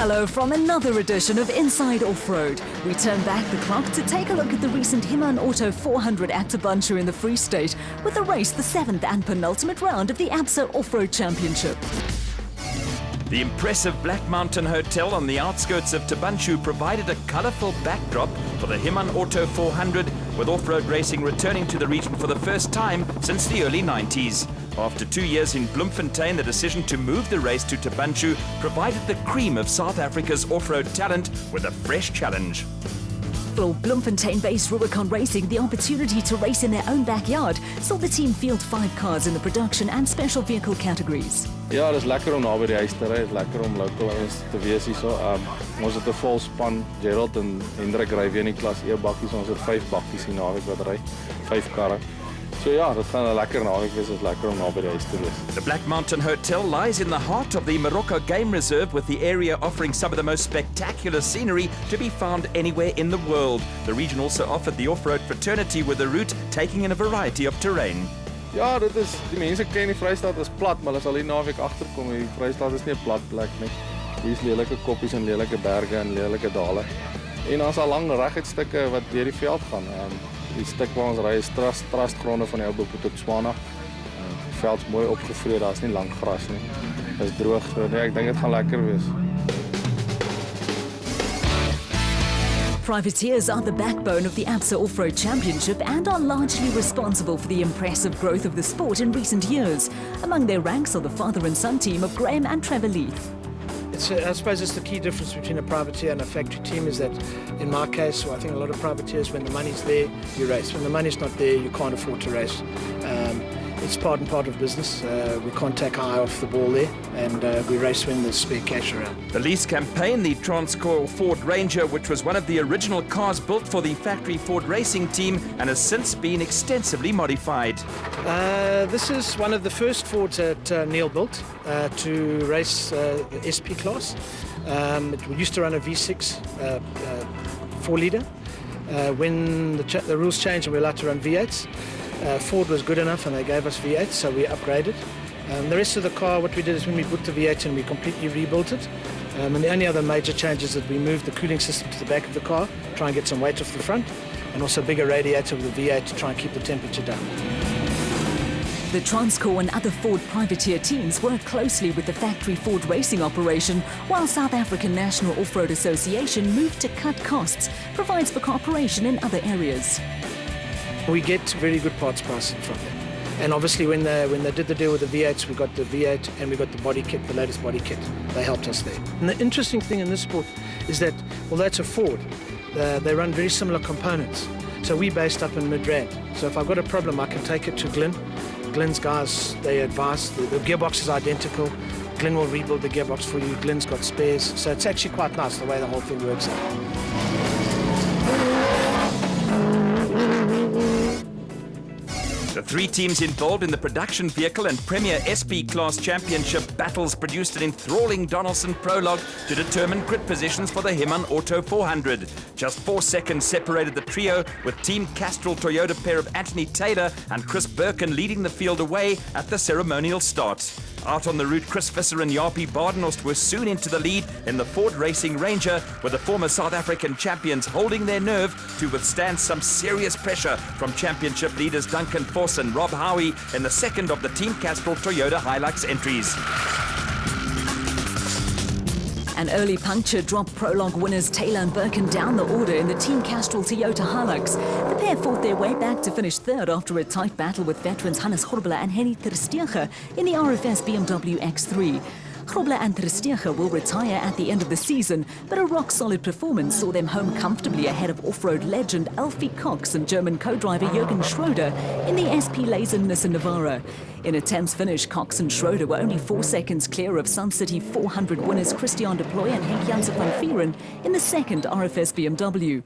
Hello from another edition of Inside Off-Road. We turn back the clock to take a look at the recent Himan Auto 400 at Tabanchu in the Free State with the race, the 7th and penultimate round of the ABSA Off-Road Championship. The impressive Black Mountain Hotel on the outskirts of Tabanchu provided a colourful backdrop for the Himan Auto 400, with off-road racing returning to the region for the first time since the early 90s. After 2 years in Bloemfontein, the decision to move the race to Tabanchu provided the cream of South Africa's off-road talent with a fresh challenge. For Bloemfontein-based Rubicon Racing, the opportunity to race in their own backyard saw the team field 5 cars in the production and special vehicle categories. Ja, dit is lekker om naby die huis te ry, dit is lekker om local ouens te wees hierso. Ons het 'n vol span, Gerald en Hendrik ry weer in die klas E bakkies, ons het 5 bakkies hier naweek wat ry, 5 karre. So ja, dit gaan 'n lekker naweek wees, dit is lekker om naby die huis te wees. The Black Mountain Hotel lies in the heart of the Morocco Game Reserve, with the area offering some of the most spectacular scenery to be found anywhere in the world. The region also offered the off-road fraternity with a route taking in a variety of terrain. Ja, dit is, die mense ken die Vrystaat as plat, maar hulle sal hier naweek agterkom, die Vrystaat is nie 'n plat plek nie. Hier is lelike koppies en lelike berge en lelike dale. En ons al lang reguit stukke wat deur die veld gaan. Die stuk waar ons ry is trastgronde van die ou Botswana. Die veld is mooi opgevroei, daar is nie lank gras nie. Dit is droog, so nee, ek dink dit gaan lekker wees. Privateers are the backbone of the ABSA Off-Road Championship and are largely responsible for the impressive growth of the sport in recent years. Among their ranks are the father and son team of Graham and Trevor Leith. I suppose it's the key difference between a privateer and a factory team is that, in my case, I think a lot of privateers, when the money's there, you race. When the money's not there, you can't afford to race. It's part and part of business. We can't take our eye off the ball there, and we race when there's spare cash around. The lease campaign, the Transcoil Ford Ranger, which was one of the original cars built for the factory Ford racing team and has since been extensively modified. This is one of the first Fords that Neil built to race the SP class. It used to run a V6 4-litre. When the rules changed and we were allowed to run V8s, Ford was good enough and they gave us V8, so we upgraded. The rest of the car, what we did is when we put the V8 in, we completely rebuilt it. And the only other major change is that we moved the cooling system to the back of the car, try and get some weight off the front, and also a bigger radiator with the V8 to try and keep the temperature down. The Transcoil and other Ford privateer teams work closely with the factory Ford racing operation, while South African National Off-Road Association moved to cut costs, provides for cooperation in other areas. We get very good parts pricing from them. And obviously when they did the deal with the V8s, we got the V8 and we got the body kit, the latest body kit. They helped us there. And the interesting thing in this sport is that, although it's a Ford, they run very similar components. So we're based up in Midrand. So if I've got a problem, I can take it to Glyn. Glyn's guys, they advise, the gearbox is identical. Glyn will rebuild the gearbox for you. Glyn's got spares. So it's actually quite nice the way the whole thing works out. The 3 teams involved in the production vehicle and Premier SP Class Championship battles produced an enthralling Donaldson prologue to determine grid positions for the Himan Auto 400. Just 4 seconds separated the trio, with Team Castrol Toyota pair of Anthony Taylor and Chris Birkin leading the field away at the ceremonial start. Out on the route, Chris Visser and Jaapie Badenhorst were soon into the lead in the Ford Racing Ranger, with the former South African champions holding their nerve to withstand some serious pressure from championship leaders Duncan Force and Rob Howie in the second of the Team Castrol Toyota Hilux entries. An early puncture dropped prologue winners Taylor and Birkin down the order in the Team Castrol Toyota Hilux. The pair fought their way back to finish third after a tight battle with veterans Hannes Grobler and Henny Terstegen in the RFS BMW X3. Grobler and Terstegen will retire at the end of the season, but a rock-solid performance saw them home comfortably ahead of off-road legend Alfie Cox and German co-driver Jürgen Schroeder in the SP Laser Nissan Navara. In a tense finish, Cox and Schroeder were only 4 seconds clear of Sun City 400 winners Christian de Plooy and Henk Jansen van Vieren in the second RFS BMW.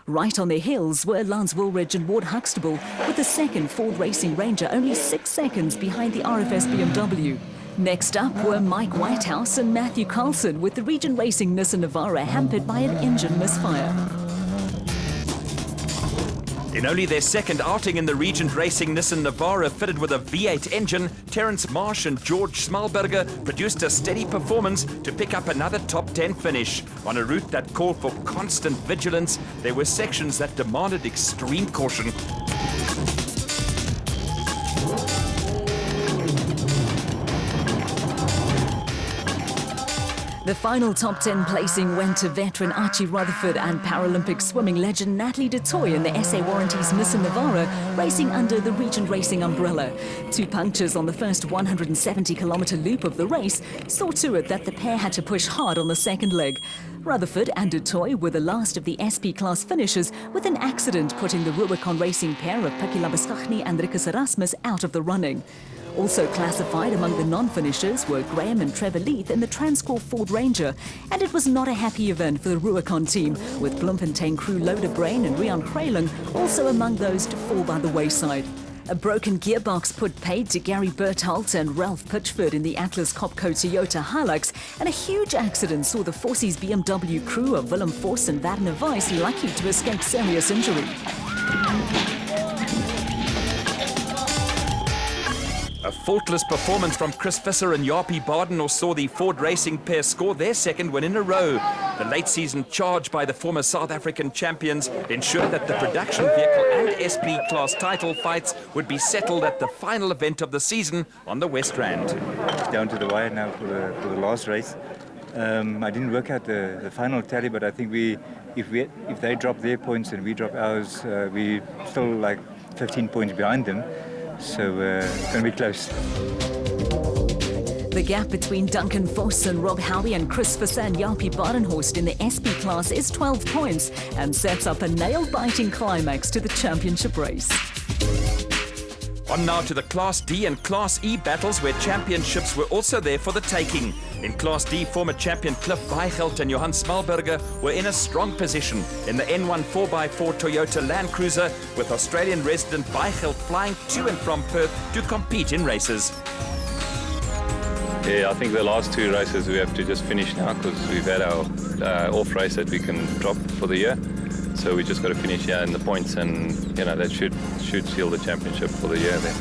Right on their heels were Lance Woolridge and Ward Huxtable, with the second Ford Racing Ranger only 6 seconds behind the RFS BMW. Next up were Mike Whitehouse and Matthew Carlson, with the Region Racing Nissan Navara hampered by an engine misfire. In only their second outing in the Regent Racing Nissan Navara fitted with a V8 engine, Terence Marsh and George Smalberger produced a steady performance to pick up another top 10 finish. On a route that called for constant vigilance, there were sections that demanded extreme caution. The final top 10 placing went to veteran Archie Rutherford and Paralympic swimming legend Natalie du Toit in the SA Warranties Nissan Navara, racing under the Regent Racing umbrella. 2 punctures on the first 170-kilometre loop of the race saw to it that the pair had to push hard on the second leg. Rutherford and du Toit were the last of the SP class finishers, with an accident putting the Rubicon Racing pair of Paki Labuschagne and Rikus Erasmus out of the running. Also classified among the non-finishers were Graham and Trevor Leith in the Transcorp Ford Ranger, and it was not a happy event for the Rubicon team, with Bloemfontein crew Loda Brain and Rian Kreyling also among those to fall by the wayside. A broken gearbox put paid to Gary Bertholt and Ralph Pitchford in the Atlas Copco Toyota Hilux, and a huge accident saw the Forces BMW crew of Willem Vos and Werner Weiss lucky to escape serious injury. A faultless performance from Chris Visser and Jaapie Badenhorst saw the Ford Racing pair score their second win in a row. The late-season charge by the former South African champions ensured that the production vehicle and SP class title fights would be settled at the final event of the season on the West Rand. Down to the wire now for the last race. I didn't work out the final tally, but I think if they drop their points and we drop ours, we still like 15 points behind them. So it's going to be close. The gap between Duncan Vos and Rob Howie and Chris Visser and Jaapie Badenhorst in the SP class is 12 points and sets up a nail-biting climax to the championship race. On now to the Class D and Class E battles, where championships were also there for the taking. In Class D, former champion Cliff Weichelt and Johan Smalberger were in a strong position in the N1 4x4 Toyota Land Cruiser, with Australian resident Weichelt flying to and from Perth to compete in races. Yeah, I think the last 2 races we have to just finish now, because we've had our off race that we can drop for the year. So we just got to finish here in the points, and that should seal the championship for the year then.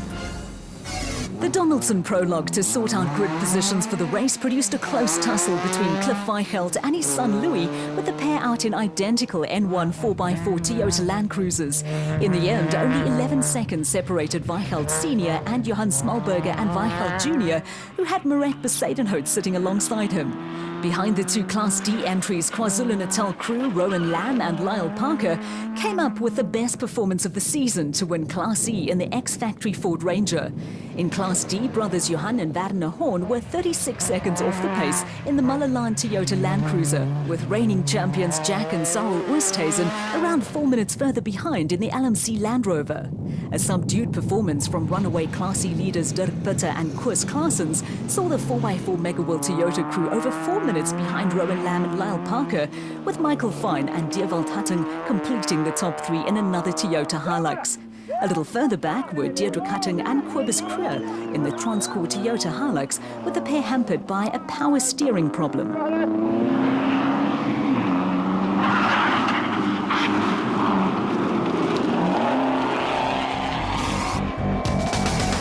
The Donaldson prologue to sort out grid positions for the race produced a close tussle between Cliff Weichelt and his son Louis, with the pair out in identical N1 4x4 Toyota Land Cruisers. In the end, only 11 seconds separated Weichelt Sr. and Johan Smalberger and Weichelt Jr., who had Marek Besadenhout sitting alongside him. Behind the 2 Class D entries, KwaZulu-Natal crew Rowan Lamb and Lyle Parker came up with the best performance of the season to win Class E in the X-Factory Ford Ranger. In Class D, brothers Johan and Werner Horn were 36 seconds off the pace in the Mullilan Toyota Land Cruiser, with reigning champions Jack and Cyril Oosthuizen around 4 minutes further behind in the LMC Land Rover. A subdued performance from runaway Class E leaders Dirk Pitter and Koos Claessens saw the 4x4 Megaworld Toyota crew over 4 minutes behind Rowan Lamb and Lyle Parker, with Michael Fine and Dewald Hutton completing the top 3 in another Toyota Hilux. A little further back were Deirdre Cutting and Quibus Creer in the Transcorp Toyota Hilux, with the pair hampered by a power steering problem.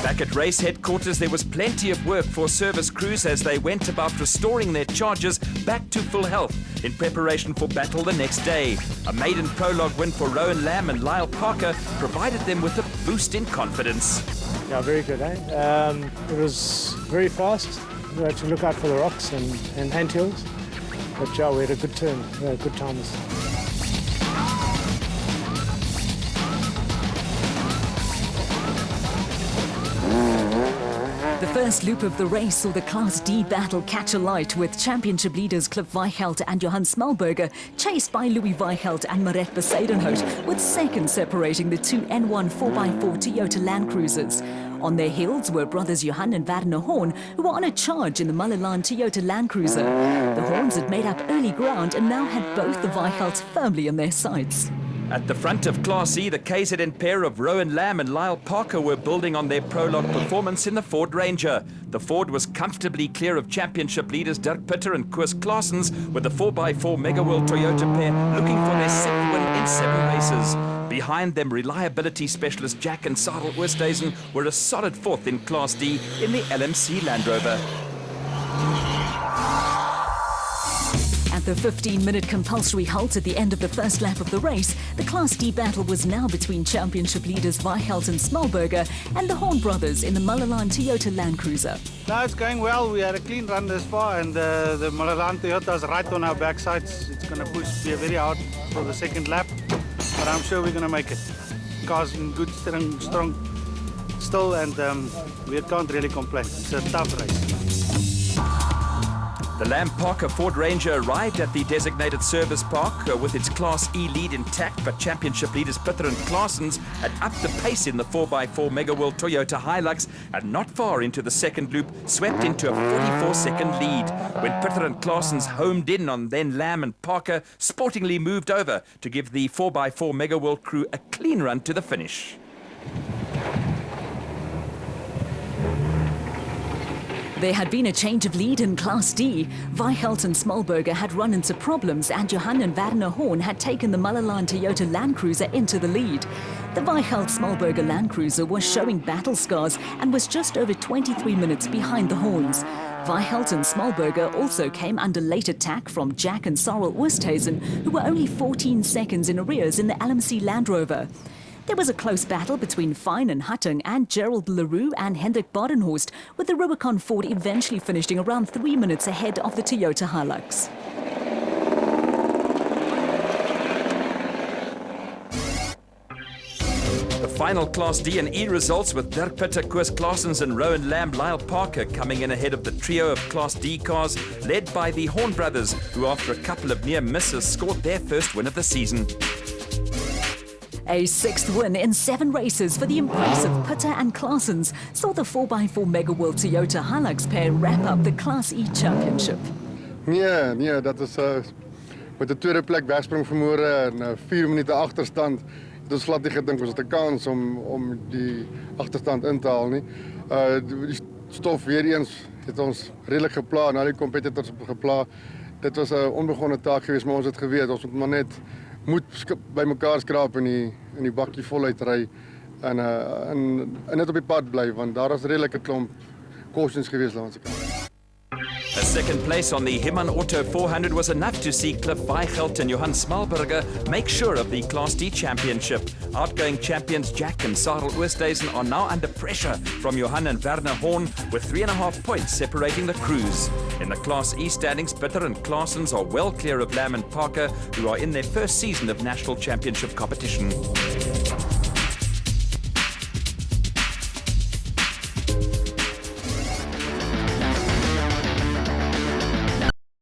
Back at race headquarters, there was plenty of work for service crews as they went about restoring their chargers back to full health in preparation for battle the next day. A maiden prologue win for Rowan Lamb and Lyle Parker provided them with a boost in confidence. Yeah, very good, eh? It was very fast. We had to look out for the rocks and hand hills. But yeah, we had a good turn, good timers. The first loop of the race saw the Class D battle catch a light, with championship leaders Cliff Weichelt and Johan Smalberger chased by Louis Weichelt and Marek Besadenhout, with seconds separating the 2 N1 4x4 Toyota Land Cruisers. On their heels were brothers Johan and Werner Horn, who were on a charge in the Mullilan Toyota Land Cruiser. The Horns had made up early ground and now had both the Weichelts firmly in their sights. At the front of Class E, the KZN pair of Rowan Lamb and Lyle Parker were building on their prologue performance in the Ford Ranger. The Ford was comfortably clear of championship leaders Dirk Pitter and Koos Claessens, with the 4x4 Megaworld Toyota pair looking for their 6th win in 7 races. Behind them, reliability specialist Jack and Sarel Oosthuizen were a solid fourth in Class D in the LMC Land Rover. At the 15-minute compulsory halt at the end of the first lap of the race, the Class D battle was now between championship leaders Weichelt and Smallberger and the Horn brothers in the Mullilan Toyota Land Cruiser. No, it's going well. We had a clean run this far, and the Mullilan Toyota is right on our backsides. It's going to be very hard for the second lap, but I'm sure we're going to make it. Car's in good, strong still, and we can't really complain. It's a tough race. The Lamb Parker Ford Ranger arrived at the designated service park with its Class E lead intact, but championship leaders Pitter and Claessens had upped the pace in the 4x4 Mega World Toyota Hilux, and not far into the second loop swept into a 44-second lead. When Pitter and Claessens homed in on then Lamb and Parker sportingly moved over to give the 4x4 Mega World crew a clean run to the finish. There had been a change of lead in Class D. Weichelt and Smallberger had run into problems, and Johan and Werner Horn had taken the Mullilan Toyota Land Cruiser into the lead. The Weichelt-Smallberger Land Cruiser was showing battle scars and was just over 23 minutes behind the Horns. Weichelt and Smallberger also came under late attack from Jack and Sarel Oosthuizen, who were only 14 seconds in arrears in the LMC Land Rover. There was a close battle between Fine and Huttung and Gerald Leroux and Hendrik Badenhorst, with the Rubicon Ford eventually finishing around 3 minutes ahead of the Toyota Hilux. The final Class D and E results with Dirk Pitter, Koos Claessens and Rowan Lamb, Lyle Parker coming in ahead of the trio of Class D cars, led by the Horn brothers, who after a couple of near misses scored their first win of the season. A sixth win in 7 races for the impressive Pitter and Claessens saw the 4x4 Mega World Toyota Hilux pair wrap up the Class E Championship. Nee, dat is met de tweede plek wegsprong vermoorde en 4 minuten achterstand. Het is glad niet gedink was het een kans om die achterstand in te halen. Nie. Die stof weer eens het ons redelijk geplaatst, al die competitors geplaatst. Dit was een onbegonnen taak geweest, maar ons het geweet. Ons moet maar net moet bij elkaar skrapen in die bakje voluit ry en net op die pad bly, want daar is redelijk 'n klomp cautions geweest langs die kant. A second place on the Himman Auto 400 was enough to see Cliff Weichelt and Johan Smallberger make sure of the Class D championship. Outgoing champions Jack and Sarel Oosthuizen are now under pressure from Johan and Werner Horn, with 3.5 points separating the crews. In the Class E standings, Pitter and Claessens are well clear of Lamb and Parker, who are in their first season of national championship competition.